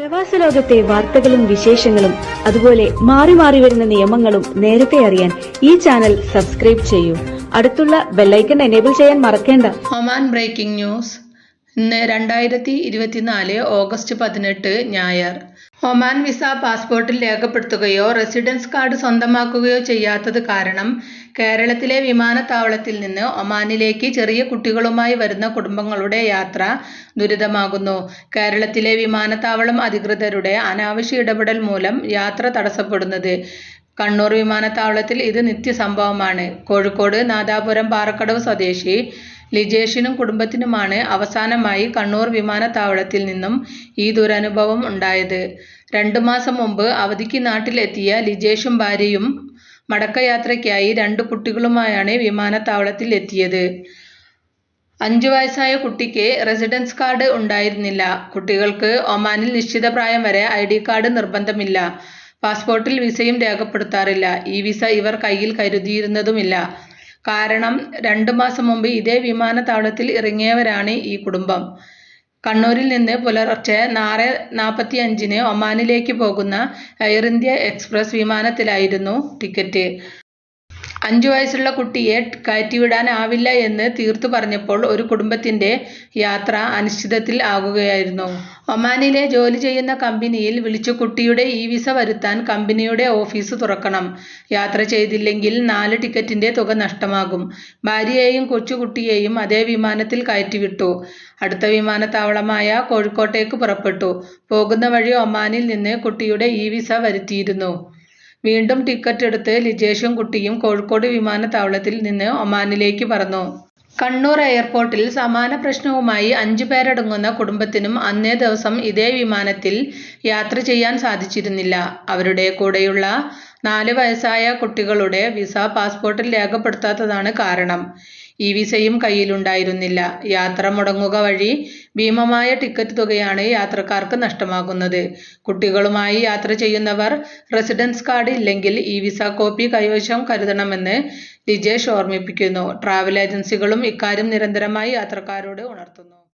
പ്രവാസ ലോകത്തെ വാർത്തകളും വിശേഷങ്ങളും അതുപോലെ മാറി മാറി വരുന്ന നിയമങ്ങളും നേരത്തെ അറിയാൻ ഈ ചാനൽ സബ്സ്ക്രൈബ് ചെയ്യൂ. അടുത്തുള്ള ബെല്ലൈക്കൺ എനേബിൾ ചെയ്യാൻ മറക്കേണ്ട. Oman breaking news. ഇന്ന് 2024 ഓഗസ്റ്റ് 18 ഞായർ. ഒമാൻ വിസ പാസ്പോർട്ടിൽ രേഖപ്പെടുത്തുകയോ റെസിഡൻസ് കാർഡ് സ്വന്തമാക്കുകയോ ചെയ്യാത്തത് കാരണം കേരളത്തിലെ വിമാനത്താവളത്തിൽ നിന്ന് ഒമാനിലേക്ക് ചെറിയ കുട്ടികളുമായി വരുന്ന കുടുംബങ്ങളുടെ യാത്ര ദുരിതമാകുന്നു. കേരളത്തിലെ വിമാനത്താവളം അധികൃതരുടെ അനാവശ്യ ഇടപെടൽ മൂലം യാത്ര തടസ്സപ്പെടുന്നത്. കണ്ണൂർ വിമാനത്താവളത്തിൽ ഇത് നിത്യസംഭവമാണ്. കോഴിക്കോട് നാദാപുരം പാറക്കടവ് സ്വദേശി ലിജേഷിനും കുടുംബത്തിനുമാണ് അവസാനമായി കണ്ണൂർ വിമാനത്താവളത്തിൽ നിന്നും ഈ ദുരനുഭവം ഉണ്ടായത്. 2 മാസം മുമ്പ് അവധിക്ക് നാട്ടിലെത്തിയ ലിജേഷും ഭാര്യയും മടക്കയാത്രയ്ക്കായി 2 കുട്ടികളുമായാണ് വിമാനത്താവളത്തിൽ എത്തിയത്. 5 വയസ്സായ കുട്ടിക്ക് റെസിഡൻസ് കാർഡ് ഉണ്ടായിരുന്നില്ല. കുട്ടികൾക്ക് ഒമാനിൽ നിശ്ചിത പ്രായം വരെ ID കാർഡ് നിർബന്ധമില്ല. പാസ്പോർട്ടിൽ വിസയും രേഖപ്പെടുത്താറില്ല. ഈ വിസ ഇവർ കയ്യിൽ കരുതിയിരുന്നതുമില്ല. കാരണം 2 മാസം മുമ്പ് ഇതേ വിമാനത്താവളത്തിൽ ഇറങ്ങിയവരാണ് ഈ കുടുംബം. കണ്ണൂരിൽ നിന്ന് പുലർച്ചെ 6:45 ഒമാനിലേക്ക് പോകുന്ന എയർ ഇന്ത്യ എക്സ്പ്രസ് വിമാനത്തിലായിരുന്നു ടിക്കറ്റ്. 5 വയസ്സുള്ള കുട്ടിയെ കയറ്റിവിടാനാവില്ല എന്ന് തീർത്തു പറഞ്ഞപ്പോൾ ഒരു കുടുംബത്തിന്റെ യാത്ര അനിശ്ചിതത്തിൽ ആകുകയായിരുന്നു. ഒമാനിലെ ജോലി ചെയ്യുന്ന കമ്പനിയിൽ വിളിച്ചു കുട്ടിയുടെ വിസ വരുത്താൻ കമ്പനിയുടെ ഓഫീസ് തുറക്കണം. യാത്ര ചെയ്തില്ലെങ്കിൽ 4 ടിക്കറ്റിന്റെ തുക നഷ്ടമാകും. ഭാര്യയെയും കൊച്ചുകുട്ടിയെയും അതേ വിമാനത്തിൽ കയറ്റിവിട്ടു. അടുത്ത വിമാനത്താവളമായ കോഴിക്കോട്ടേക്ക് പുറപ്പെട്ടു. പോകുന്ന വഴി ഒമാനിൽ നിന്ന് കുട്ടിയുടെ വിസ വരുത്തിയിരുന്നു. വീണ്ടും ടിക്കറ്റ് എടുത്ത് ലിജേഷും കുട്ടിയും കോഴിക്കോട് വിമാനത്താവളത്തിൽ നിന്ന് ഒമാനിലേക്ക് പറന്നു. കണ്ണൂർ എയർപോർട്ടിൽ സമാന പ്രശ്നവുമായി 5 പേരടങ്ങുന്ന കുടുംബത്തിനും അന്നേ ദിവസം ഇതേ വിമാനത്തിൽ യാത്ര ചെയ്യാൻ സാധിച്ചിരുന്നില്ല. അവരുടെ കൂടെയുള്ള 4 വയസ്സായ കുട്ടികളുടെ വിസ പാസ്പോർട്ടിൽ രേഖപ്പെടുത്താത്തതാണ് കാരണം. വിസയും കയ്യിലുണ്ടായിരുന്നില്ല. യാത്ര മുടങ്ങുക വഴി ഭീമമായ ടിക്കറ്റ് തുകയാണ് യാത്രക്കാർക്ക് നഷ്ടമാകുന്നത്. കുട്ടികളുമായി യാത്ര ചെയ്യുന്നവർ റെസിഡൻസ് കാർഡ് ഇല്ലെങ്കിൽ വിസ കോപ്പി കൈവശം കരുതണമെന്ന് ലിജേഷ് ഓർമ്മിപ്പിക്കുന്നു. ട്രാവൽ ഏജൻസികളും ഇക്കാര്യം നിരന്തരമായി യാത്രക്കാരോട് ഉണർത്തുന്നു.